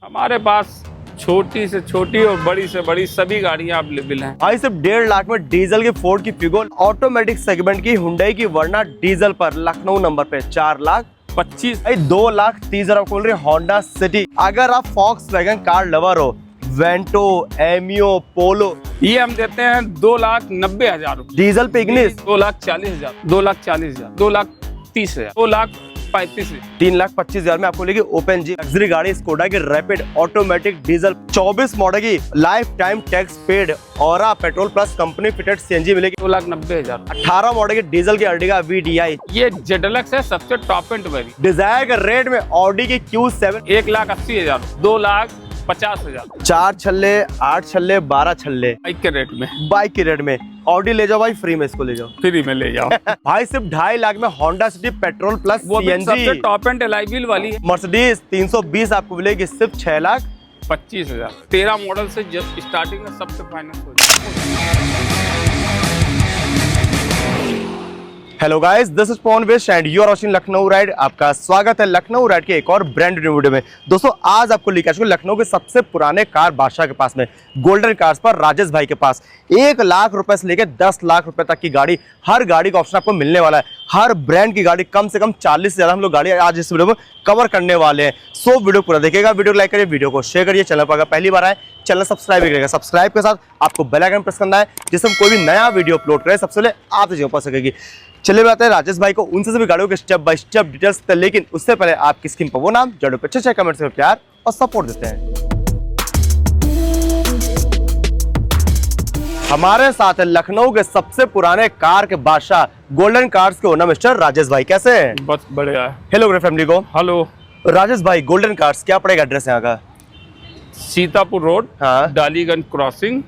हमारे पास छोटी से छोटी और बड़ी से बड़ी सभी गाड़ियां अवेलेबल हैं। भाई सिर्फ 1.5 लाख में डीजल की फोर्ड की फिगो, ऑटोमेटिक सेगमेंट की हुंडई की वर्ना डीजल पर लखनऊ नंबर पे 4,25,000। 2,30,000 खोल रही होंडा सिटी। अगर आप फॉक्सवैगन कार लवर हो, वेंटो, एमियो, पोलो, ये हम देते हैं 2,90,000 डीजल पे इग्निस 2,40,000, 2,40,000, 2,30,000, 2,35,000। 3,25,000 में आपको लेगी ओपन जी लग्जरी गाड़ी स्कोडा की रैपिड ऑटोमेटिक डीजल 24 मॉडल की लाइफ टाइम टैक्स पेड और petrol plus company fitted CNG मिलेगी 2,90,000। 18 मॉडल की डीजल की अर्टिगा VDI। ये जेडलक्स है, सबसे टॉप एंड वेरी। डिजायर के रेट में ऑडी की Q7 1,80,000, 2,50,000 4 छल्ले 8 छल्ले 12 छल्ले बाइक के रेट में। बाइक के रेट में ऑडी ले जाओ भाई, फ्री में इसको ले जाओ। फ्री में ले जाओ। भाई सिर्फ 2.5 लाख में होंडा सिटी पेट्रोल प्लस वो भी सबसे CNG. Top and alloy wheel वाली है। मर्सिडीज 320 आपको मिलेगी सिर्फ 6,25,000। 13 मॉडल से जब स्टार्टिंग में सबसे फाइनेंस हो जाए। Hello guys, this is Pawan west and you are watching Lucknow ride. आपका स्वागत है लखनऊ राइड के एक और ब्रांड न्यू वीडियो में। दोस्तों आज आपको लेकर चलूं लखनऊ के सबसे पुराने कार बादशाह के पास में, गोल्डन कार्स पर राजेश भाई के पास। 1 लाख रुपए से लेकर 10 लाख रुपए तक की गाड़ी, हर गाड़ी का ऑप्शन आपको मिलने वाला है। हर ब्रांड की गाड़ी, कम से कम 40 से ज्यादा हम लोग गाड़ी आज इस वीडियो में कवर करने वाले हैं। सो वीडियो पूरा देखिएगा, वीडियो को लाइक करिए, वीडियो को शेयर करिए। चैनल पर अगर पहली बार आए चैनल सब्सक्राइब करिएगा। सब्सक्राइब के साथ आपको बेल आइकन प्रेस करना है, जिससे हम कोई भी नया वीडियो अपलोड करें सबसे पहले आप तक पहुंच सकेगी। चलिए बात है राजेश भाई को, उनसे सभी गाड़ियों के स्टेप बाय स्टेप डिटेल्स देते हैं, लेकिन उससे पहले आपकी स्क्रीन पर वो नाम जो पे अच्छे कमेंट्स में प्यार और सपोर्ट देते हैं। हमारे साथ है लखनऊ के सबसे पुराने कार के बादशाह, गोल्डन कार्स के ओनर मिस्टर राजेश भाई। कैसे हैं? बहुत बढ़िया है। हेलो मेरे फैमिली को। हेलो। राजेश भाई, गोल्डन कार्स क्या पड़ेगा एड्रेस यहाँ का? सीतापुर रोड, हाँ। Daliganj crossing,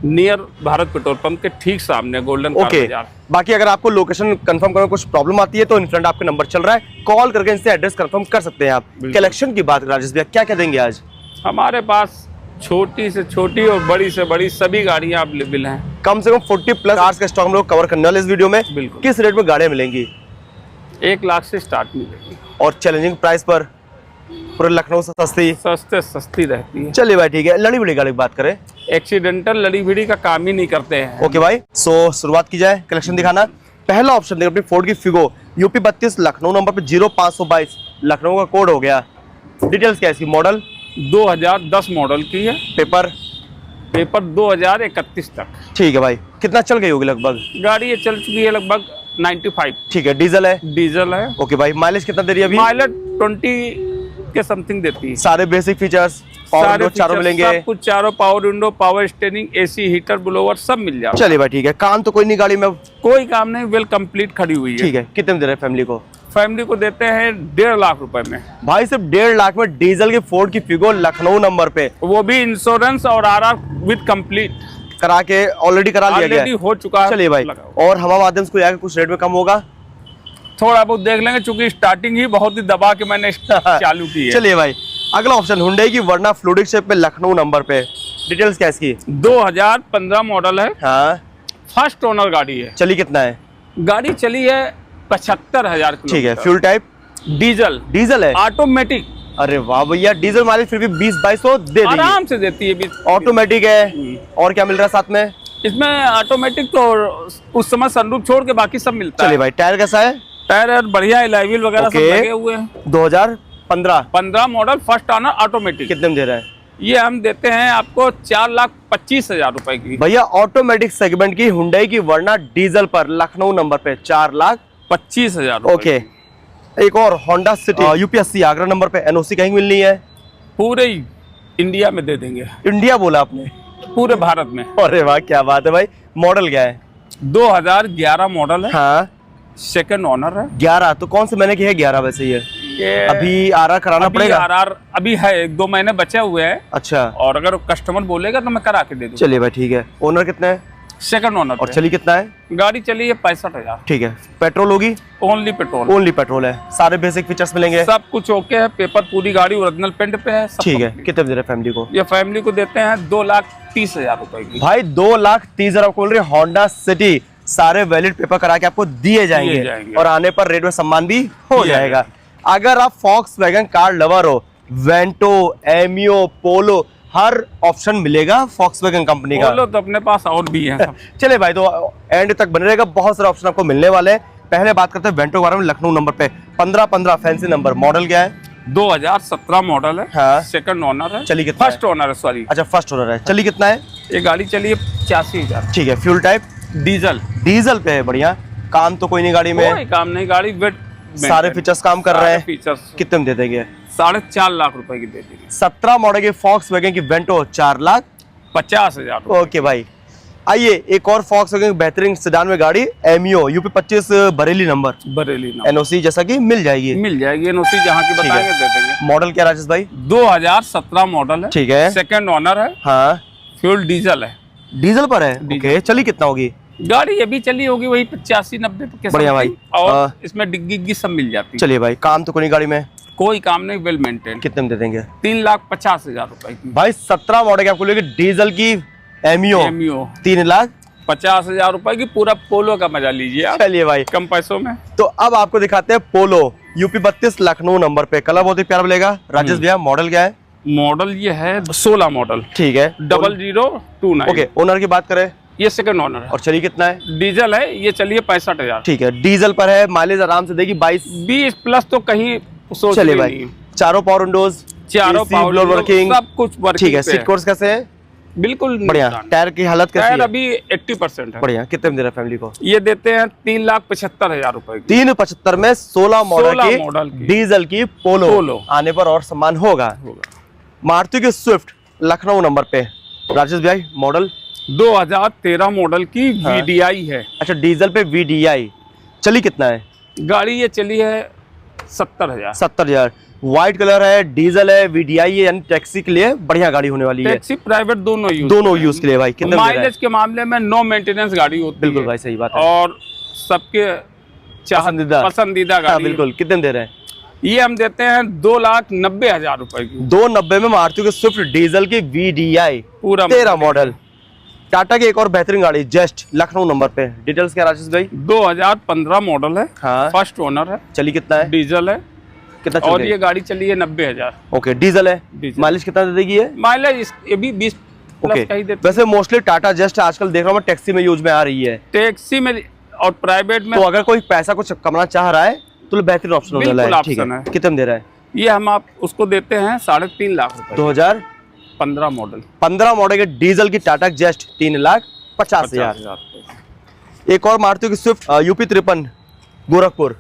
near Bharat petrol pump के ठीक सामने गोल्डन कार ओके। बाजार। बाकी अगर आपको लोकेशन कंफर्म करने में कुछ प्रॉब्लम आती है तो इन फ्रंट आपका नंबर चल रहा है, कॉल करके इनसे एड्रेस कंफर्म कर सकते हैं आप। कलेक्शन की बात राजेश भैया, क्या क्या देंगे आज? हमारे पास छोटी से छोटी और बड़ी से बड़ी सभी गाड़ियां अवेलेबल हैं। कम से कम 40 प्लस कार्स का स्टॉक हम लोग कवर करने वाले इस वीडियो में। बिल्कुल। किस रेट में गाड़ियां मिलेंगी? 1 लाख से स्टार्ट मिलेगी और चैलेंजिंग प्राइस पर पूरे लखनऊ से सस्ती रहती है। चलिए भाई ठीक है, लड़ी बड़ी गाड़ी की बात करें। एक्सीडेंटल लड़ी भिड़ी का काम ही नहीं करते हैं। ओके भाई, सो शुरुआत की जाए कलेक्शन दिखाना। पहला ऑप्शन देखो अपनी फोर्ड की फिगो, यूपी 32, लखनऊ नंबर पे 0522, लखनऊ का कोड हो गया। डिटेल्स क्या है इसकी? मॉडल 2010 मॉडल की है। पेपर 2031 तक। ठीक है भाई, कितना चल गई होगी लगभग? गाड़ी ये चल चुकी है लगभग 95। ठीक है, डीजल है? डीजल है। ओके भाई, माइलेज कितना दे रही है अभी? माइलेज 20 के समथिंग देती है। सारे बेसिक फीचर्स पावर विंडो चारों मिलेंगे? सब कुछ चारों, power window, power steering, AC, heater, blower सब मिल जाएगा। चलिए भाई ठीक है, काम तो कोई नहीं गाड़ी में? कोई काम नहीं, वेल कंप्लीट खड़ी हुई है। ठीक है, कितने में दे रहे हैं फैमिली को? फैमिली को देते हैं 1.5 लाख रुपए में। भाई सिर्फ 1.5 लाख में डीजल की फोर्ड की फिगो, लखनऊ नंबर पे, वो भी इंश्योरेंस और RR विद कंप्लीट करा के ऑलरेडी करा लिया गया है। हो चुका है। चलिए भाई, और हवा माध्यम से आगे कुछ रेट में कम होगा? थोड़ा बहुत देख लेंगे, चूंकि स्टार्टिंग ही बहुत ही दबा के मैंने चालू की है। चलिए भाई, अगला ऑप्शन हुंडई की वर्ना फ्लूडिक शेप पे, लखनऊ नंबर पे। डिटेल्स क्या है इसकी? 2015 मॉडल है। हाँ। फर्स्ट ओनर गाड़ी है। चली कितना है? गाड़ी चली है 75,000 किलोमीटर। ठीक है, फ्यूल टाइप? डीजल। डीजल है? ऑटोमेटिक। अरे वाह भैया, डीजल माइलेज फिर भी 20-22 दे देगी। आराम से देती है। ऑटोमेटिक है। और क्या मिल रहा है साथ में? इसमें ऑटोमेटिक तो उस समय सनरूफ छोड़ के बाकी सब मिलता है। चलिए भाई, टायर कैसा है? टायर बढ़िया, एलॉय व्हील वगैरह सब लगे हुए हैं। 2015 मॉडल, फर्स्ट ओनर, ऑटोमेटिक। कितने में दे रहा है? ये हम देते हैं आपको 4,25,000 रुपए की। भैया ऑटोमेटिक सेगमेंट की हुंडई की वर्ना डीजल पर, लखनऊ नंबर पे 4,25,000। ओके। एक और Honda city UP80, Agra number पे, NOC कहीं मिलनी है? पूरे इंडिया में दे देंगे। इंडिया बोला आपने? पूरे भारत में। अरे वाह, क्या बात है भाई। मॉडल क्या है? 2011 मॉडल है। हाँ। सेकंड ओनर है। 11 तो कौन से महीने की है? 11 वैसे ही है। ये अभी RR कराना पड़ेगा? RR अभी है, 1-2 महीने बचे हुए हैं। अच्छा। और अगर कस्टमर बोलेगा तो मैं करा के दे दूँ। चलिए भाई ठीक है। ओनर कितना है? Second owner. और चली कितना है? गाड़ी चली है 65,000। ठीक है, पेट्रोल होगी? Only petrol. ओनली पेट्रोल है। सारे बेसिक फीचर्स मिलेंगे? सब कुछ ओके है। पेपर पूरी गाड़ी ओरिजिनल पेंट पे है। ठीक है, कितने दे रहे फैमिली को? ये फैमिली को देते हैं 2,30,000 रुपए की। भाई 2,30,000 खोल रही होंडा सिटी, सारे वैलिड पेपर करा के आपको दिए जाएंगे और आने पर रेट में सम्मान भी हो जाएगा। अगर आप फॉक्सवैगन कार लवर हो, वेंटो, एमियो, पोलो, हर ऑप्शन मिलेगा Volkswagen कंपनी का। बोलो तो अपने पास और भी है सब। चले भाई, तो एंड तक बने रहेगा, बहुत सारे ऑप्शन आपको मिलने वाले हैं। पहले बात करते हैं वेंटो के बारे में। लखनऊ नंबर पे 1515 फैंसी नंबर, मॉडल क्या है? 2017 मॉडल है। हाँ। सेकंड ओनर है। चलिए कितना फर्स्ट ओनर है, सॉरी। अच्छा, फर्स्ट ओनर है। चलिए कितना है? ये गाड़ी चलिए 85,000। ठीक है। Fuel type diesel. डीजल पे है, बढ़िया। काम तो कोई नहीं गाड़ी में, कोई काम नहीं, गाड़ी वेट सारे फीचर्स काम कर रहे हैं। फीचर्स कितने में दे देंगे? 4.5 लाख रुपए की दे देंगे। 17 मॉडल की Volkswagen की वेंटो 4,50,000। ओके भाई, आइए एक और Volkswagen की बेहतरीन सेडान में गाड़ी, Ameo UP 25 Bareilly number, Bareilly ना एनओसी जैसा कि मिल जाएगी। मिल जाएगी, एनओसी जहाँ की ठीक है। बताएंगे दे देंगे। मॉडल क्या राजेश भाई? 2017 मॉडल है। ठीक है। सेकंड ओनर है। हाँ, फ्यूल डीजल है। डीजल पर है। डीजल। ओके, चलिए कितना होगी? गाड़ी ये भी चली होगी वही 85-90 के बढ़िया भाई। समथिंग, और इसमें डिग्गी सब मिल जाती है। चलिए भाई, काम तो कोई नहीं गाड़ी में। कोई काम नहीं, वेल मेंटेन। कितने में दे देंगे? 3,50,000 रुपए की। भाई 17 मॉडल की आपको लेगी डीजल की एमियो, एमियो 3,50,000। रुपए की, पूरा पोलो का मजा लीजिए आप चलिए भाई, कम पैसों में। तो अब आपको दिखाते हैं पोलो यूपी 32 लखनऊ नंबर पे। कलर बहुत ही प्यारा मिलेगा। राजेश भैया, मॉडल क्या है? मॉडल ये है 16 मॉडल। ठीक है। 0029। ओके, ओनर की बात करें ये सेकंड ओनर है और चलिए कितना है? डीजल है, ये चलिए 65,000। ठीक है, डीजल पर है, माइलेज आराम से देगी 20 प्लस तो कहीं सोच चलिए भी भाई, नहीं। चारों पावर विंडोज, चारों पावर वर्किंग, सब कुछ वर्किंग ठीक है। पे सीट कवर्स कैसे है? बिल्कुल बढ़िया। टायर की हालत कैसी टायर है? अभी 80% है। बढ़िया। कितने में दे रहा है फैमिली को? ये देते हैं 3,75,000 रुपए की। 3,75 में 16 मॉडल 16 मॉडल की की डीजल की पोलो पोलो। आने पर और सम्मान होगा। मारुति की स्विफ्ट लखनऊ नंबर पे। राजेश भाई, मॉडल 2013 मॉडल की हाँ। VDI है। अच्छा, डीजल पे VDI। चलिए कितना है? गाड़ी ये चली है 70,000। 70,000। व्हाइट कलर है, डीजल है, VDI है, यानी टैक्सी के लिए बढ़िया गाड़ी होने वाली है। टैक्सी प्राइवेट दोनों यूज के लिए भाई। कितने में दे रहा है? माइलेज के मामले में नो मेंटेनेंस गाड़ी होती है। बिल्कुल भाई, सही बात है। और सबके पसंदीदा हाँ, गाड़ी। बिल्कुल। कितने में दे रहे हैं? ये हम देते हैं 2,90,000 रुपए की। 290 में मारुति की स्विफ्ट डीजल की VDI पूरा 13 मॉडल। टाटा की एक और बेहतरीन गाड़ी जेस्ट लखनऊ नंबर पे। डिटेल्स क्या राजेश भाई? 2015 मॉडल है। हाँ। फर्स्ट ओनर है। चलिए कितना है? डीजल है। कितना चल और गई? ये गाड़ी चली है 90,000। ओके, डीजल है। डीजल। माइलेज कितना दे देगी ये? माइलेज ये भी 20 प्लस का ही देते वैसे मोस्टली टाटा जेस्ट आजकल देख रहा हूँ टैक्सी में यूज में आ रही है। टैक्सी में और प्राइवेट में। तो अगर कोई पैसा कुछ कमाना चाह रहा है तो बेहतरीन ऑप्शन होने वाला है। ठीक ऑप्शन है। है। कितने में दे रहा है? ये हम आप उसको देते हैं 3.5 लाख रुपए। 2015 15 मॉडल के डीजल की टाटा जेस्ट 3,50,000। एक और मारुति की स्विफ्ट यूपी 53 गोरखपुर।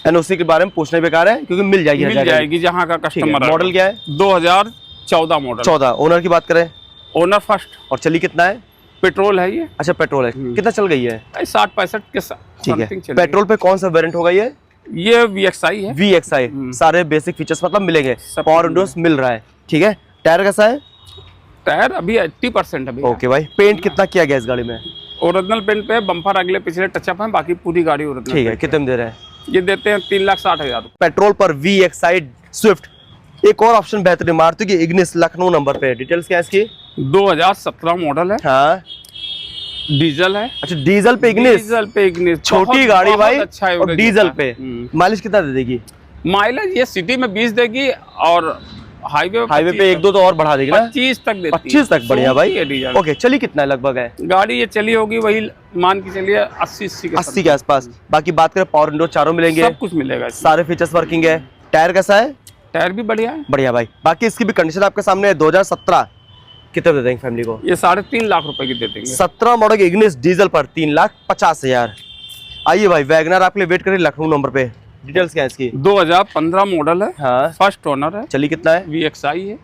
एनओसी के बारे में पूछना बेकार है क्योंकि मिल जाएगी जहाँ का कस्टमर। मॉडल क्या है? 2014 मॉडल। 14। ओनर की बात करें? Owner first. और चलिए कितना है? पेट्रोल है ये। अच्छा, पेट्रोल है। कितना चल गई है? 60-65 के ठीक है। समथिंग। पेट्रोल पे कौन सा वेरिएंट होगा ये? ये VXI है। VXI। सारे बेसिक फीचर्स मतलब मिलेंगे, पावर विंडोज मिल रहा है। ठीक है। टायर कैसा है? टायर अभी 80% है। ओके भाई। पेंट कितना किया गया इस गाड़ी में? ओरिजिनल पेंट पे बम्पर अगले पिछले टचअप है, बाकी पूरी गाड़ी ओरिजिनल। ठीक है। कितने में दे रहे हैं? ये देते हैं 3,60,000। पेट्रोल पर VXI स्विफ्ट। एक और ऑप्शन बेहतरीन मारुति की इग्निस लखनऊ नंबर पे। डिटेल्स क्या है इसकी? 2017 मॉडल है। हाँ। डीजल है। अच्छा, डीजल पे इग्निस। छोटी गाड़ी भाई। अच्छा है और डीजल पे माइलेज कितना दे देगी? माइलेज ये सिटी में 20 देगी और हाईवे पे 1-2 तो और बढ़ा देगी ना? 25 तक देती है। 25 तक। बढ़िया भाई। है डीजल। ओके, चलिए कितना लगभग है? गाड़ी ये चली होगी वही मान के चलिए 80 के आसपास। बाकी बात करें पावर विंडो चारों मिलेंगे, सब कुछ मिलेगा। सारे फीचर्स वर्किंग है। टायर कैसा है? टायर भी बढ़िया है। बढ़िया भाई। बाकी इसकी भी कंडीशन आपके सामने है। 2017। कितने दे देंगे फैमिली को? ये 3.5 लाख रुपए की दे देंगे। 17 मॉडल की इग्निस डीजल पर 3,50,000। आइए भाई, वैगनर आपके लिए वेट करिए लखनऊ नंबर पे। डिटेल्स क्या है इसकी? 2015 मॉडल है। हाँ। फर्स्ट ओनर है। चलिए कितना है? VXI है।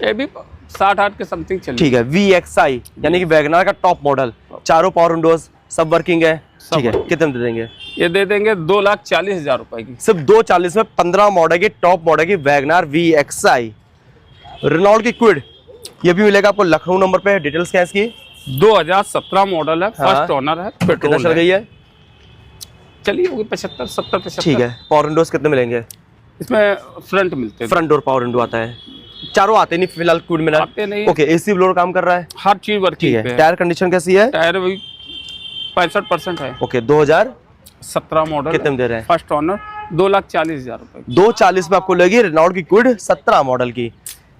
ये भी 60-60 के समथिंग चली। ठीक है। VXI यानी कि वैगनर का टॉप मॉडल। चारों पावर विंडोज सब वर्किंग है। ठीक है। कितने में दे देंगे? ये दे देंगे 2,40,000 रुपए की। सिर्फ 2,40 में 15 मॉडल की टॉप मॉडल की वैगनर VXI। रेनॉल्ट की क्विड ये भी मिलेगा आपको लखनऊ नंबर पे। डिटेल्स क्या है इसकी? 2017 मॉडल है। फर्स्ट ओनर है। कितना चल गई है? चलिए होगी 75-70। ठीक है। पावर विंडोज कितने मिलेंगे इसमें? फ्रंट मिलते हैं। फ्रंट डोर पावर विंडो आता है। चारों आते नहीं फिलहाल क्विड में ना? आते नहीं। ओके। AC ब्लोअर काम कर रहा है। हर चीज वर्किंग है। टायर कंडीशन कैसी है? टायर वही 65% है। ओके। 2017 मॉडल। कितने में दे रहे हैं? फर्स्ट ओनर 2,40,000 रुपए। 240 में आपको लगेगी रेनॉल्ट की क्विड 17 मॉडल की।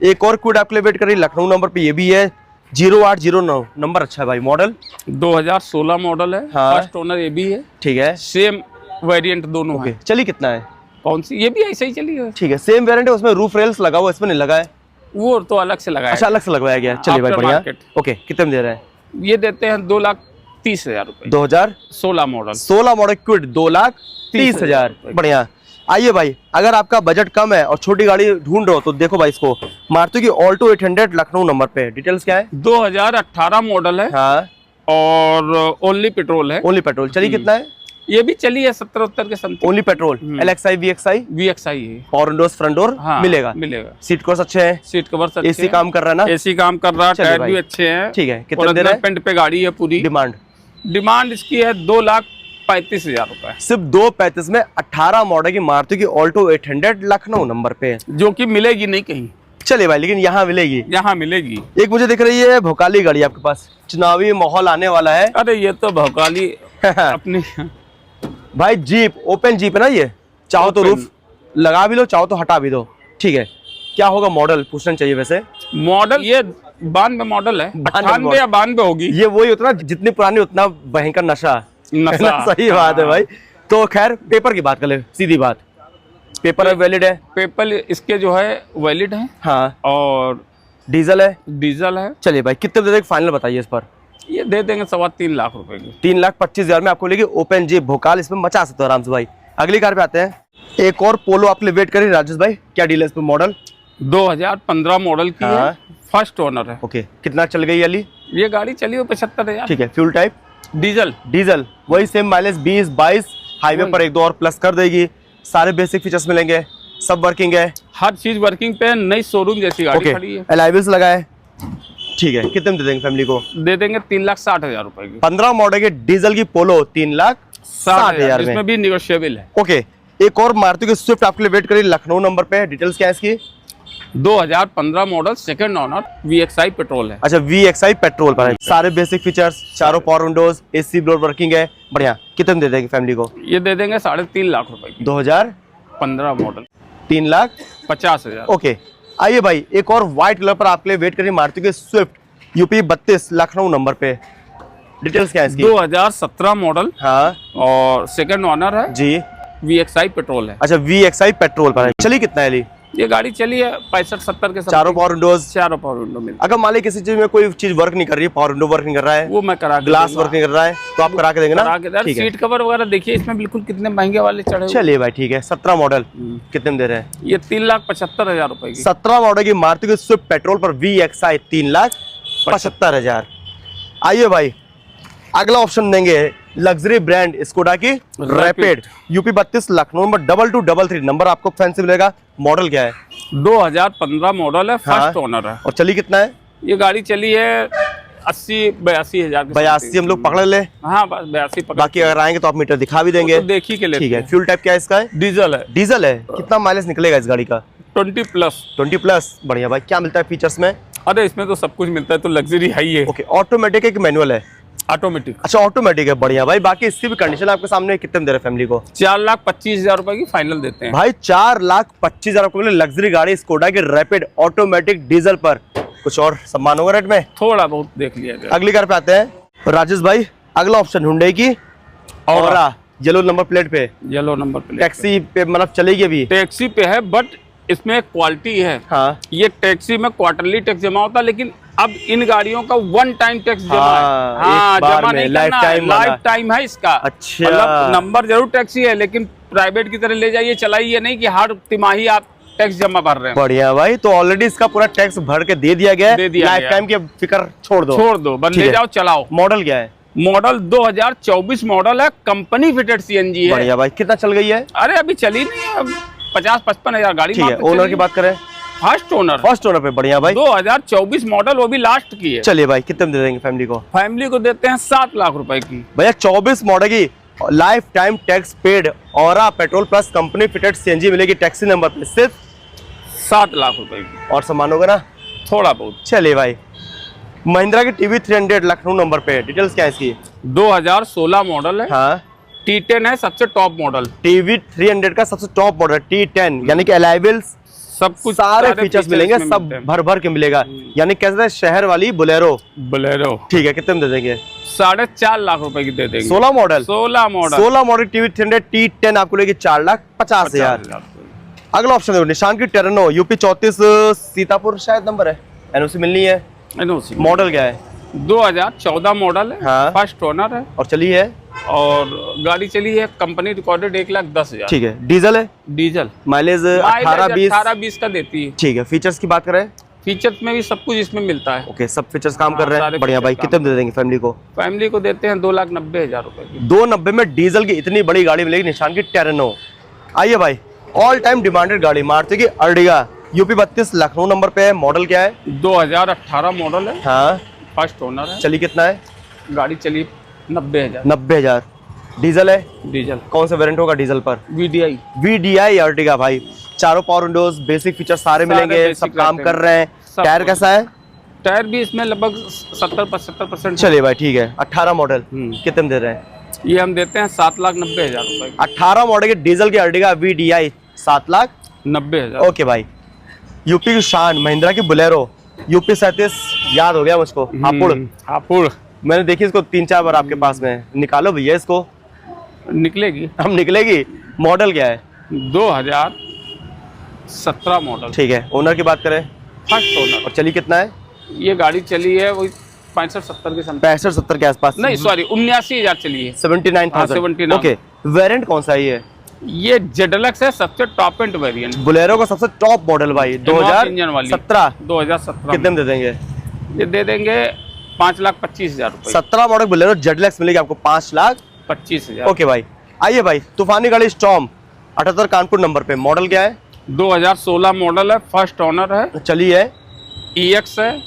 एक और क्विड आपके लिए वेट कर रही है लखनऊ नंबर पे, ये भी है 0809 नंबर, अच्छा है भाई। मॉडल 2016 मॉडल है। हाँ। फर्स्ट ओनर ये भी है, ठीक है। सेम वेरिएंट दोनों है। चलिए कितना है? कौन सी? ये भी ऐसे ही चली है। ठीक है, सेम वेरिएंट है, उसमें रूफ रेल्स लगा हुआ, इसमें नहीं लगा है। वो तो अलग से लगाया। अच्छा, अलग से लगवाया गया। चलिए भाई, After बढ़िया। market। ओके, कितने में दे रहे हैं? ये देते हैं 2,30,000 रुपए। 2016 मॉडल मॉडल क्विड 2,30,000। बढ़िया। आइए भाई, अगर आपका बजट कम है और छोटी गाड़ी ढूंढ रहे हो तो देखो भाई, इसको मारुति की ऑल्टो 800 लखनऊ नंबर पे। डिटेल्स क्या है? 2018 मॉडल है। हाँ, और ओनली पेट्रोल है। Only petrol. चलिए कितना है? ये भी चली है 70-70 के something. Only petrol. LXI VXI VXI है। पावर विंडोज, फ्रंट डोर मिलेगा। सीट कवर्स अच्छे हैं, सीट कवर्स अच्छे एसी काम कर रहा है ना? एसी काम कर रहा है, चलिए टायर भाई। भी अच्छे हैं। ठीक है, कितने दे रहे हैं? पेंट पे गाड़ी है पूरी। डिमांड इसकी है 2,35,000 रुपए। सिर्फ 2,35 में 18 मॉडल की मारुति की ऑल्टो 800 लखनऊ नंबर पे, जो कि मिलेगी नहीं कहीं। चलिए भाई, लेकिन यहाँ मिलेगी। यहाँ मिलेगी। एक मुझे दिख रही है भोकाली गाड़ी आपके पास, चुनावी माहौल आने वाला है। अरे ये तो भोकाली अपनी भाई जीप, ओपन जीप है ना ये, चाहो तो रूफ लगा भी लो, चाहो तो हटा भी दो। ठीक है, क्या होगा मॉडल पूछना चाहिए वैसे? मॉडल ये 92 मॉडल है। 98 या 92 होगी। ये वही होता ना, जितनी पुरानी उतना भयंकर नशा। सही बात है भाई। तो खैर, पेपर की बात कर ले, सीधी बात। पेपर वैलिड है? पेपर इसके जो है वैलिड है। हाँ। और डीजल है? डीजल है। चलिए भाई, कितने दे देंगे फाइनल बताइए इस पर? ये दे देंगे 3.25 लाख रुपए की। 3,25,000 में आपको लेगी ओपन जीप भोकाल, इसमें मचा सकते हो आराम से भाई। अगली कार पे आते हैं। एक और पोलो आपके लिए वेट करी राजेश भाई, क्या डील है इस पे? मॉडल 2015 मॉडल की हाँ। है, फर्स्ट ओनर है। ओके, कितना चल गई अली? ये गाड़ी चली हो 75,000। ठीक है, फ्यूल टाइप? डीजल वही सेम माइलेज 20-22, हाईवे पर 1-2 और प्लस कर देगी। सारे बेसिक फीचर्स मिलेंगे, सब वर्किंग है, हर चीज वर्किंग पे, नई शोरूम जैसी गाड़ी खड़ी है। एलआईवीज लगा है। ठीक है, कितने में दे देंगे फैमिली को? दे देंगे 3,60,000 रुपए की। 15 मॉडल के डीजल की पोलो 3,60,000 में। इसमें भी निगोशिएबल है। ओके, एक और मारुति की स्विफ्ट आपके लिए वेट करी लखनऊ नंबर पे। डिटेल्स क्या है इसकी? 2015 model, second owner, VXI petrol है। अच्छा, VXI पेट्रोल पर है। सारे बेसिक फीचर्स, चारों power Windows, AC blower working है। बढ़िया। कितने में दे देंगे फैमिली को? ये दे देंगे 3.5 लाख रुपए की। 2015 मॉडल, 3,50,000। ओके। आइए भाई, एक और व्हाइट कलर पर आपके लिए वेट करिए मारुति के स्विफ्ट UP 32 लखनऊ नंबर पे। डिटेल्स क्या है इसकी? 2017 मॉडल। हाँ। और सेकंड ओनर है जी। VXI पेट्रोल है। अच्छा, VXI पेट्रोल पर है। चलिए कितना है ली? ये गाड़ी चली है 65-70 के। चारों पावर विंडोज? चारों पावर विंडो मिल। अगर मान लीजिए किसी चीज में कोई चीज वर्क नहीं कर रही है, पावर विंडो वर्क नहीं कर रहा है, वो मैं करा के ग्लास वर्क नहीं कर रहा है, तो आप करा के देंगे ना? ठीक है। सीट कवर वगैरह देखिए इसमें बिल्कुल कितने महंगे वाले चढ़े। चलिए भाई, ठीक है। 17 मॉडल कितने में दे रहे हैं? ये 3,75,000 रुपए की। 17 मॉडल की मारुति की स्विफ्ट पेट्रोल पर VXI 3,75,000। आइए भाई, अगला ऑप्शन देंगे लग्जरी ब्रांड स्कोडा की rapid UP 32 Lucknow number 2233 number आपको फैंसी मिलेगा। मॉडल क्या है? 2015 मॉडल है, फर्स्ट ओनर है। और चली कितना है? ये गाड़ी चली है 80-82 हजार। 82 हम लोग पकड़ ले। हाँ, बस 82 पकड़। बाकी अगर आएंगे तो आप मीटर दिखा भी देंगे। तो देख ही के लिए। ठीक है। फ्यूल टाइप क्या है इसका? डीजल है। डीजल है। कितना माइलेज निकलेगा इस गाड़ी का? 20+। 20+। बढ़िया भाई। क्या मिलता है फीचर्स में? अरे इसमें तो सब कुछ मिलता है, तो लग्जरी है ही है। ओके, ऑटोमेटिक है कि मैनुअल है? ऑटोमेटिक। अच्छा, ऑटोमेटिक है। बढ़िया भाई। बाकी इसकी भी कंडीशन आपके सामने, कितने में दे रहे फैमिली को? 4,25,000 रुपए की फाइनल देते हैं भाई। 4,25,000 रुपए में लग्जरी गाड़ी स्कोडा की रैपिड ऑटोमेटिक डीजल पर। कुछ और सम्मान होगा रेट में? थोड़ा बहुत देख लिया जाए। अगली कार पे आते हैं राजेश भाई। अगला ऑप्शन हुंडई की औरा, येलो नंबर प्लेट पे। येलो नंबर प्लेट टैक्सी पे मतलब चलेगी अभी? टैक्सी पे है, बट इसमें क्वालिटी है। हाँ। ये टैक्सी में क्वार्टरली टैक्स जमा होता है, लेकिन अब इन गाड़ियों का 1 टाइम टैक्स जमा है। हाँ, जमा नहीं करना है, लाइफ टाइम है इसका। अच्छा। मतलब नंबर जरूर टैक्सी है, लेकिन प्राइवेट की तरह ले जाइए, चलाइए नहीं कि हर तिमाही आप टैक्स जमा कर रहे हैं। बढ़िया भाई। तो ऑलरेडी इसका पूरा टैक्स भर के दे दिया गया है। लाइफ टाइम की फिक्र छोड़ दो, बस ले जाओ, चलाओ। मॉडल क्या है? मॉडल 2024 मॉडल है, कंपनी फिटेड CNG है। बढ़िया भाई। कितना चल गई है? अरे अभी चली नहीं है, 50-55 हजार गाड़ी। ठीक है। ओनर की बात करें? फर्स्ट ओनर पे। बढ़िया भाई। 2024 मॉडल, वो भी लास्ट की है। चलिए भाई, कितने में दे देंगे फैमिली को? फैमिली को देते हैं 7 लाख रुपए की। भैया 24 मॉडल की lifetime tax paid Aura petrol plus company fitted CNG मिलेगी टैक्सी नंबर पे, सिर्फ 7 लाख रुपए की। और सम्मान होगा ना? थोड़ा बहुत। चलिए भाई, महिंद्रा की TV 300 लखनऊ नंबर पे। डिटेल्स क्या है इसकी? 2016 मॉडल है। हाँ। T10 है सबसे टॉप मॉडल। टीवी 300 का सबसे टॉप मॉडल T10, यानी कि अलाइवल्स सब कुछ सारे फीचर्स मिलेंगे, सब भर भर के मिलेगा। यानी कैसे शहर वाली बोलेरो। ठीक है, कितने में दे देंगे? 4.5 लाख रुपए की दे देंगे। 16 मॉडल 16 मॉडल टीवी 300 T10 आपको लेगी 4,50,000। अगला ऑप्शन है निशान की टेरेनो यूपी 34 सीतापुर शायद नंबर है, एनओसी मिलनी है। एनओसी मॉडल क्या है? 2014 मॉडल है। हाँ। फर्स्ट ओनर है और चली है, और गाड़ी चली है कंपनी रिकॉर्डेड 1,10,000। ठीक है, डीजल है, डीजल, माइलेज 18-20 का देती है। ठीक है, फीचर्स की बात करें, फीचर्स में भी सब कुछ इसमें मिलता है। ओके, सब फीचर्स काम कर रहे हैं, सारे बढ़िया भाई। फीचर्स कितने में दे देंगे फैमिली को? फैमिली को देते हैं 2,90,000 रुपए की। 290 में डीजल की इतनी बड़ी गाड़ी मिलेगी, निशान की टेरेनो। आइए भाई, ऑल टाइम डिमांडेड गाड़ी मारुति की अर्टिगा यूपी 32 लखनऊ नंबर पे है। मॉडल क्या है? 2018 मॉडल है। हाँ, फर्स्ट ओनर है। चली कितना है? गाड़ी चली 90,000। 90,000। डीजल है? डीजल। कौन सा वेरिएंट होगा डीजल पर? VDI अर्टिगा भाई, चारों पावर विंडोज, बेसिक फीचर सारे मिलेंगे, सब काम कर रहे हैं। टायर कैसा है? टायर भी इसमें लगभग 70-75%। चलिए भाई, ठीक है। 18 मॉडल कितने में दे रहे हैं? ये हम देते हैं 7,90,000 रुपए। 18 मॉडल की डीजल की अर्टिगा VDI 7,90,000। ओके भाई। यूपी की शान महिंद्रा की बोलेरो यूपी 37, याद हो गया मुझको, हापुड़। मैंने देखी इसको 3-4 बार आपके पास में। निकालो भैया इसको। निकलेगी, हम निकलेगी। मॉडल क्या है? 2017 मॉडल। ठीक है, ओनर की बात करें? First owner. और चली कितना है? ये गाड़ी चली है वही 65-70 के समथिंग। 65-70 के आसपास? नहीं सॉरी, 79,000 चली है। 79,000। ओके, वेरिएंट कौन सा है ये ZLX है, सबसे टॉप एंड वेरिएंट। बोलेरो का सबसे टॉप मॉडल भाई, 2017। कितने में दे देंगे? ये दे देंगे 5,25,000 रुपए। 17 मॉडल बोलेरो ZLX मिलेगी आपको 5,25,000। ओके भाई। आइए भाई, तूफानी गाड़ी स्टॉर्म 78 कानपुर नंबर पे। मॉडल क्या है? 2016 मॉडल है, फर्स्ट ओनर है। चली है? EX है,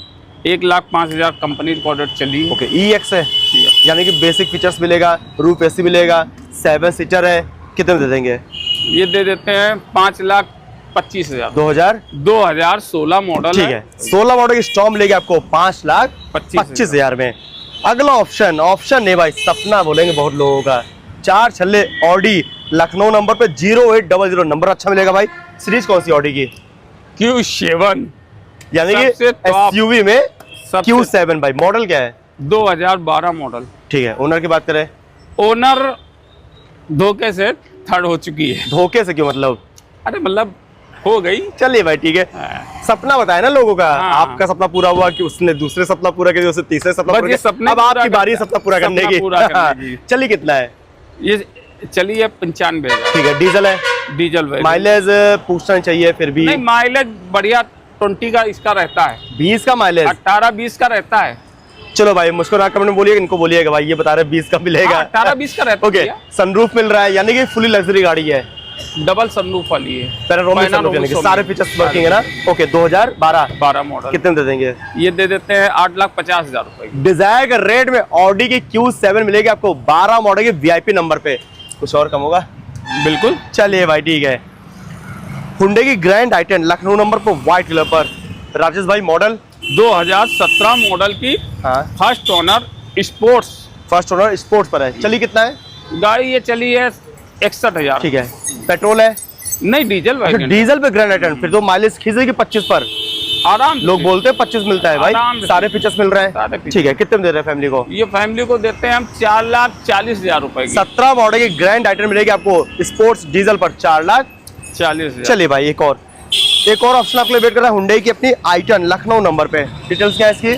1,05,000 कंपनी रिकॉर्डेड चली। ओके, EX है, यानी कि बेसिक फीचर्स मिलेगा, रूफ AC मिलेगा, 7 सीटर है। कितने में दे देंगे? ये दे देते हैं 5,25,000। 2016 मॉडल। ठीक है, 16 मॉडल की स्टॉर्म मिलेगी आपको 5,25,000 में। अगला ऑप्शन नहीं भाई, सपना बोलेंगे बहुत लोगों का। 4 छल्ले ऑडी लखनऊ नंबर पे 0800 नंबर अच्छा मिलेगा भाई। सीरीज कौन सी ऑडी की? Q7, यानी कि SUV में Q7 भाई। मॉडल क्या है? 2012 मॉडल। ठीक है, ओनर की बात करें? ओनर धोखे से थर्ड हो चुकी है। धोखे से क्यों मतलब? अरे मतलब हो गई। चलिए भाई, ठीक है। सपना बताया ना लोगों का। हाँ। आपका सपना पूरा हुआ कि उसने दूसरे सपना पूरा किया, उसने तीसरे सपना पूरा किया। अब आपकी बारी सपना पूरा करने की। चलिए कितना है? ये चली है 95,000। ठीक है, डीजल है? डीजल। माइलेज पूछना चाहिए फिर भी? नहीं, माइलेज बढ़िया 20 का इसका रहता है। 20 का माइलेज? 18-20 का रहता है। चलो भाई, मुझको ना कमेंट में बोलिएगा, इनको बोलिएगा भाई ये बता रहे 20 का मिलेगा। 18-20 का रहता है। ओके, सनरूफ मिल रहा है, यानी कि फुली लग्जरी गाड़ी है। डबल सनरूफ वाली है। पैनोरामिक सनरूफ, यानी कि सारे फीचर्स वर्किंग है ना। Okay, 2012 model. कितने दे देंगे? ये दे देते हैं 8,50,000 रुपए। डिजायर के रेट में ऑडी की Q7 मिलेगी आपको 12 मॉडल के VIP नंबर पे। कुछ और कम होगा? बिल्कुल। चलिए भाई, ठीक है। हुंडई की ग्रैंड i10 लखनऊ नंबर पर व्हाइट कलर पर। राजेश भाई, मॉडल 2017 मॉडल की। हाँ, first owner sports. First owner sports पर है। चली कितना है? गाड़ी ये चली है 61,000। ठीक है, पेट्रोल है? नहीं, डीजल भाई। डीजल पे ग्रैंड i10, फिर तो माइलेज खींचेगी 25 पर आराम। लोग बोलते हैं 25 मिलता है भाई, सारे फीचर्स मिल रहे हैं। ठीक है, कितने में दे रहे हैं फैमिली को? ये फैमिली को देते हैं हम 4,40,000 रुपए की। 17 मॉडल की ग्रैंड i10 मिलेगी आपको स्पोर्ट्स डीजल पर 4,40,000। चलिए भाई, एक और ऑप्शन आपके लिए वेट कर रहा है। हुंडई की अपनी i10 लखनऊ नंबर पे। डिटेल्स क्या है इसकी?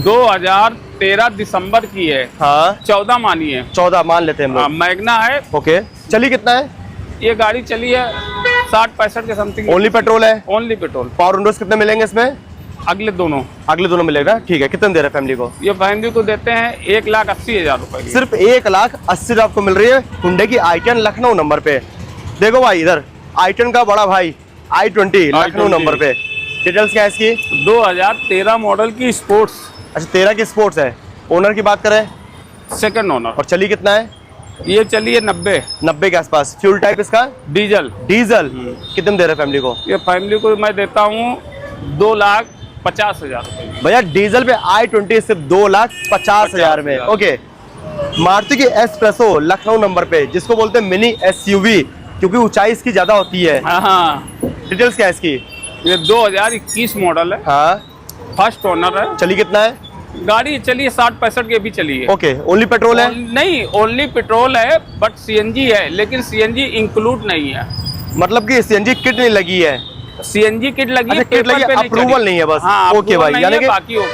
2013 दिसंबर की है। हाँ, 14 मानी है। 14 मान लेते हैं हम लोग। मैग्ना है। ओके, चली कितना है? ये गाड़ी चली है 60-65 के समथिंग। ओनली पेट्रोल है? Only petrol. पावर विंडोज कितने मिलेंगे इसमें? अगले दोनों मिलेगा। ठीक है, कितने दे रहे हैं फैमिली को? ये फैमिली को देते हैं 1,80,000 रुपए की। सिर्फ 1,80,000 आपको मिल रही है हुंडई की i10 लखनऊ नंबर पे। देखो भाई, इधर i10 का बड़ा भाई i20 लखनऊ नंबर पे। डिटेल्स क्या है इसकी? 2013 मॉडल की स्पोर्ट्स। अच्छा, 13 की स्पोर्ट्स है। ओनर की बात करें? Second owner. और चली कितना है? ये चली है 90 के आसपास। फ्यूल टाइप इसका? डीजल। कितने में दे रहे हैं फैमिली को? ये फैमिली को मैं देता हूँ 2,50,000 रुपए। भैया, डीजल पे i20 सिर्फ 2,50,000 में। ओके, मारुति की एस्प्रेसो लखनऊ नंबर पे, जिसको बोलते हैं मिनी एसयूवी, क्योंकि ऊंचाई इसकी ज्यादा होती है। हाँ, डिटेल्स क्या है इसकी? ये 2021 मॉडल है। हाँ, फर्स्ट ओनर है। चली कितना है? गाड़ी चलिए 60-65 के भी चली है। ओके, ओनली पेट्रोल है? नहीं, ओनली पेट्रोल है, बट सीएनजी है, लेकिन सीएनजी इंक्लूड नहीं है। मतलब कि सीएनजी किट नहीं लगी है? सीएनजी किट लगी है, किट लगी, अप्रूवल नहीं है बस। हाँ, ओके भाई, यानी कि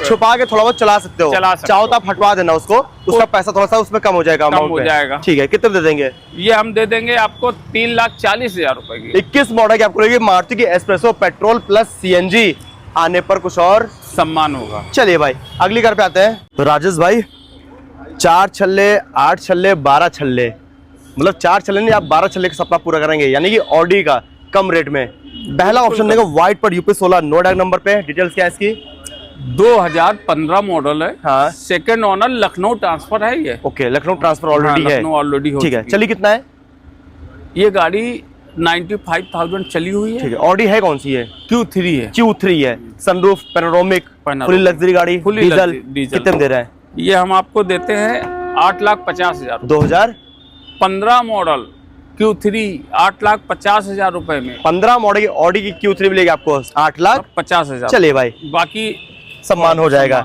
छुपा के थोड़ा बहुत चला सकते हो, चाहो तो आप हटवा देना उसको, उसका पैसा थोड़ा सा उसमें कम हो जाएगा, कम हो जाएगा। ठीक है, कितने दे देंगे? ये हम दे देंगे आपको 3,40,000 रुपए की। 21 मॉडल की आपको लगेगी मारुति की एस्प्रेसो पेट्रोल प्लस सीएनजी, आने पर कुछ और सम्मान होगा। चलिए भाई अगली कार पे आते हैं। तो राजेश भाई 4 छल्ले, 8 छल्ले, 12 छल्ले, मतलब 4 छल्ले नहीं, आप 12 छल्ले का सपना पूरा करेंगे, यानी कि ऑडी का कम रेट में। पहला ऑप्शन देगा व्हाइट पर यूपी 16 नो टैग नंबर पे। डिटेल्स क्या है इसकी? 2015 मॉडल है। हाँ, सेकंड ओनर, लखनऊ ट्रांसफर है ये। ओके, लखनऊ ट्रांसफर ऑलरेडी है। लखनऊ ऑलरेडी हो ठीक है, चली कितना है? ये गाड़ी 95,000 चली हुई है। ठीक है, ऑडी है कौन सी है? Q3 है। Q3 है, सनरूफ, पैनोरामिक, फुली लग्जरी गाड़ी, डीजल। कितने दे रहे हैं? ये हम आपको देते हैं 8,50,000। 2015 मॉडल Q3 8,50,000 रुपए में। 15 मॉडल की ऑडी की Q3 मिलेगी आपको 8,50,000। चलिए भाई, बाकी सम्मान हो जाएगा।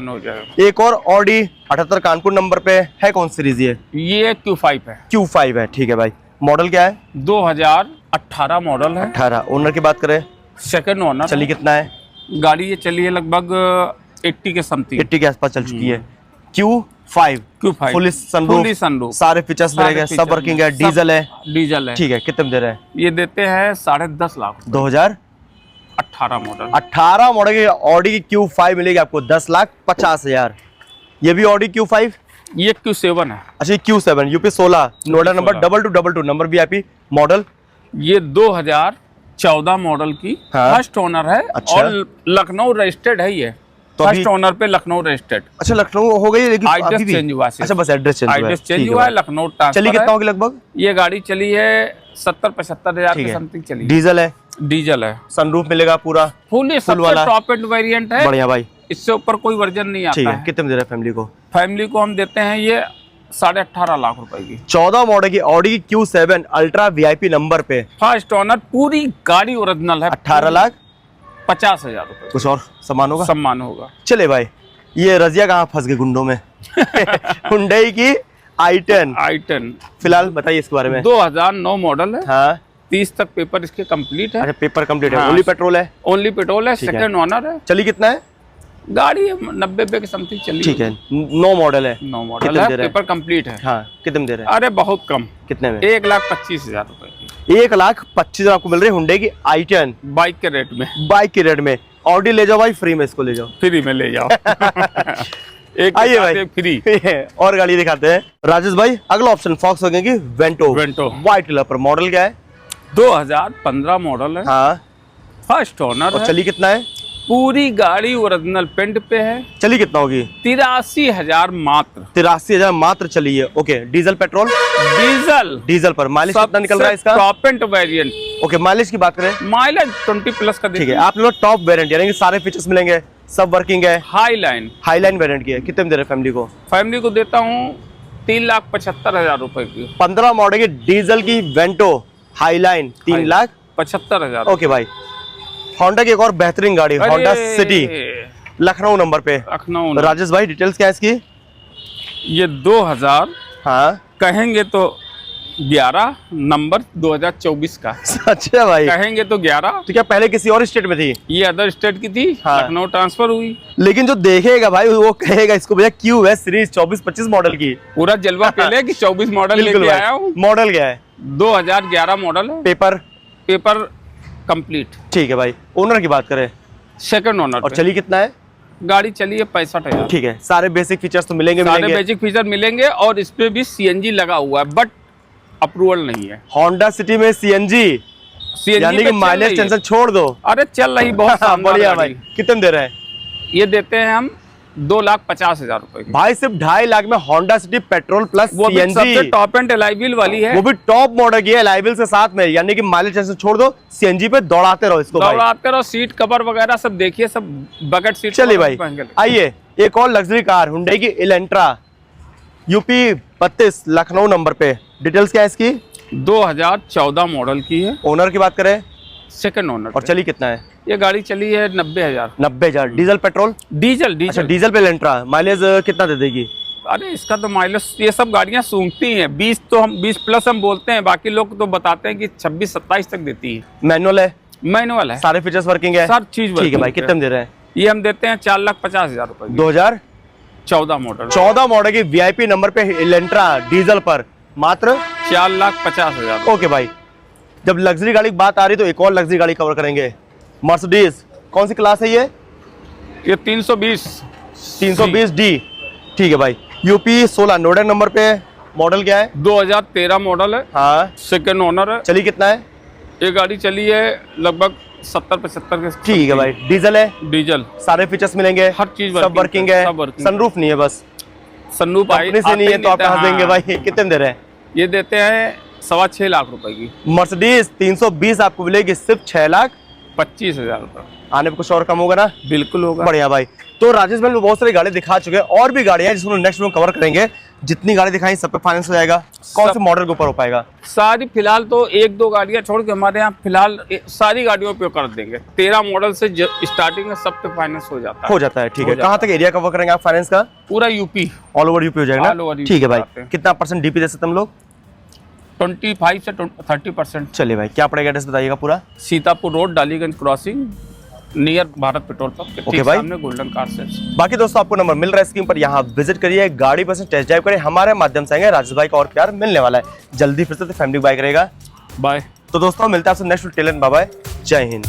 एक और ऑडी 78 कानपुर नंबर पे है, कौन सी सीरीज ये Q5 है। Q5 है, ठीक है भाई। मॉडल क्या है? 2018 मॉडल है। 18। ओनर की बात करें? Second owner. चली कितना है? गाड़ी ये चली है लगभग 80 के समथिंग, 80 के आसपास चल चुकी है। Q5 फुली सनरूफ, सारे फीचर्स मिलेंगे, सब वर्किंग है, डीजल है। डीजल है। ठीक है, कितने दे रहे हैं? ये देते हैं 10.5 लाख। 2018 मॉडल। 18 मॉडल की ऑडी की Q5 मिलेगी आपको 10,50,000। ये भी ऑडी Q5? ये Q7 है। अच्छा, Q7 UP 16 Noida number 2222 number VIP model. ये 2014 मॉडल की फर्स्ट ओनर है। अच्छा। और लखनऊ रजिस्टर्ड है ये। तो फर्स्ट ओनर पे लखनऊ रजिस्टर्ड। अच्छा, लखनऊ हो गई, लेकिन एड्रेस चेंज हुआ। अच्छा, बस एड्रेस चेंज हुआ है, लखनऊ ट्रांसफर। चली कितना होगी लगभग? ये गाड़ी चली है 70-75 के समथिंग चली। डीजल है? डीजल है। सनरूफ मिलेगा पूरा फुल वाला, टॉप एंड वेरिएंट है। बढ़िया भाई, इससे ऊपर कोई वर्जन नहीं आता है। कितने में दे रहे हैं फैमिली को? फैमिली को हम देते हैं ये 18.5 लाख रुपए की। 14 मॉडल की ऑडी की Q7 अल्ट्रा VIP नंबर पे, फर्स्ट ओनर, पूरी गाड़ी ओरिजिनल है। 18,50,000 रुपए। कुछ और सम्मान होगा? सम्मान होगा। चले भाई, ये रजिया कहाँ फंस गए गुंडों में? हुंडई की i10 फिलहाल बताइए इसके बारे में। 2009 मॉडल है। हाँ, 30 तक पेपर इसके कंप्लीट है। अच्छा, पेपर कंप्लीट है। हाँ, ओनली पेट्रोल है? ओनली पेट्रोल है। सेकंड ओनर है। चली कितना है? गाड़ी 90 के समथिंग चली। ठीक है, 9 मॉडल है। 9 मॉडल है, पेपर कंप्लीट है। हाँ, कितने में दे रहे हैं? अरे बहुत कम। कितने में? 1,25,000 रुपए की। 1,25,000 आपको मिल रही है हुंडई की i10 बाइक के रेट में। बाइक के रेट में। ऑडी ले जाओ भाई, फ्री में इसको ले जाओ। फ्री में ले जाओ। आइए भाई, फ्री। और गाड़ी दिखाते हैं राजेश भाई। अगला ऑप्शन फॉक्सवैगन की वेंटो व्हाइट कलर पर। मॉडल क्या है? 2015 मॉडल है। हाँ, फर्स्ट ओनर है। चली कितना है? पूरी गाड़ी ओरिजिनल पेंट पे है। चली कितना होगी? 83,000 मात्र। 83,000 मात्र चली है। Okay, diesel petrol? डीजल पर। माइलेज कितना निकल रहा है इसका? Top end variant. Okay, mileage की बात करें? माइलेज 20+ का। ठीक है, आप लोग टॉप वेरिएंट, यानी कि सारे फीचर्स मिलेंगे, सब वर्किंग है। हाई लाइन वेरिएंट की है। कितने में दे रहे फैमिली को? फैमिली को देता हूँ 3,75,000 रुपए की। 15 मॉडल की डीजल की वेंटो हाई लाइन 3,75,000। ओके भाई, होंडा की एक और बेहतरीन गाड़ी, होंडा सिटी, लखनऊ नंबर पे। लखनऊ। राजेश भाई डिटेल्स क्या है इसकी? ये 2000 हाँ कहेंगे तो 11 नंबर 2024 का। अच्छा भाई, कहेंगे तो 11। तो क्या पहले किसी और स्टेट में थी? ये अदर स्टेट की थी। हाँ। लखनऊ ट्रांसफर हुई। लेकिन जो देखेगा भाई वो कहेगा इसको भैया क्यों है सीरीज 24-25 मॉडल की। पूरा जलवा पहले कि 24 मॉडल लेके आया हूँ। मॉडल क्या है? 2011 मॉडल है। Paper complete. ठीक है भाई, ओनर की बात करें? Second owner. और चली कितना है? गाड़ी चली है 65,000। ठीक है, सारे बेसिक फीचर्स तो मिलेंगे। सारे बेसिक फीचर मिलेंगे और इस पे भी CNG लगा हुआ है, बट अप्रूवल नहीं है। होंडा सिटी में CNG यानी कि माइलेज टेंशन छोड़ दो। अरे चल रही बहुत बढ़िया भाई। कितने दे रहे हैं? ये देते हैं हम 2,50,000 रुपए की। भाई सिर्फ 2.5 लाख में Honda city petrol plus CNG, सबसे टॉप एंड एलाइविल वाली है। वो भी टॉप मॉडल की है एलाइविल से साथ में, यानी कि माइलेज टेंशन छोड़ दो, CNG पे दौड़ाते रहो इसको। दौड़ाते रहो, सीट कवर वगैरह सब देखिए, सब बकेट सीट। चलिए भाई, आइए एक और लग्जरी कार हुंडई की इलेंट्रा यूपी 32 लखनऊ नंबर पे। डिटेल्स क्या है इसकी? 2014 मॉडल की है। ओनर की बात करें? Second owner. और चली कितना है? ये गाड़ी चली है 90,000। 90,000। Diesel petrol? डीजल अच्छा, डीजल। डीजल पे लेंट्रा। माइलेज कितना दे देगी? अरे इसका तो माइलेज, ये सब गाड़ियां सूंघती हैं 20, तो हम 20 प्लस हम बोलते हैं, बाकी लोग तो बताते हैं कि 26-27 तक देती है। मैनुअल है? मैनुअल है। सारे फीचर्स वर्किंग है? सब चीज ठीक है भाई। कितने में दे रहे हैं? ये हम देते हैं 4,50,000 रुपए। 2014 मॉडल। 14 मॉडल की वीआईपी नंबर पे इलेंट्रा डीजल पर मात्र 4,50,000। ओके भाई। जब लग्जरी गाड़ी की बात आ रही तो एक और लग्जरी गाड़ी कवर करेंगे, मर्सिडीज। कौन सी क्लास है ये? ये 320 डी। ठीक है भाई। यूपी 16 नोएडा नंबर पे। मॉडल क्या है? 2013 मॉडल है। हाँ। सेकंड ओनर है। चली कितना है? ये गाड़ी चली है लगभग 70-75 के। ठीक है भाई। डीजल है? डीजल। सारे फीचर्स मिलेंगे? हर चीज सब वर्किंग है? सनरूफ नहीं है बस? सनरूफ कंपनी से नहीं है तो आप कहाँ देंगे भाई? कितने में दे रहे हैं? ये देते हैं 6.25 लाख रुपए की। मर्सिडीज 320 आपको मिलेगी सिर्फ 6,25,000 रुपए। आने पे कुछ और कम होगा ना? बिल्कुल होगा। बढ़िया भाई। तो राजेश भाई बहुत सारी गाड़ी दिखा चुके हैं, और भी गाड़ियां हैं जिसको नेक्स्ट में कवर करेंगे। जितनी गाड़ी दिखाई सब पे फाइनेंस हो जाएगा? कौन से मॉडल के ऊपर हो पाएगा? सारी फिलहाल तो 1-2 गाड़ियां छोड़ के हमारे यहाँ फिलहाल सारी गाड़ियों पे कर देंगे। 13 मॉडल से स्टार्टिंग है, सब पे फाइनेंस हो जाता है। हो जाता है। ठीक है। कहाँ तक एरिया कवर करेंगे आप फाइनेंस का? पूरा यूपी, ऑल ओवर यूपी हो जाएगा All over ना? UP ठीक है भाई। कराते हैं। कितना परसेंट डीपी दे सकते हम लोग? 25 से 30%। चलिए भाई। क्या पड़ेगा एड्रेस बताइएगा पूरा? Sitapur road, Daliganj crossing, near Bharat petrol pump के ठीक भाई। सामने गोल्डन कार सेल्स। बाकी दोस्तों आपको नंबर मिल रहा है स्क्रीन पर, यहाँ विजिट करिए, गाड़ी पर से टेस्ट ड्राइव करें। हमारे माध्यम से आएंगे राजेश भाई का और प्यार मिलने वाला है जल्दी। फिर से फैमिली बाइक रहेगा। बाय। तो दोस्तों मिलता है आपसे नेक्स्ट टेलेंट। Bye bye. जय हिंद।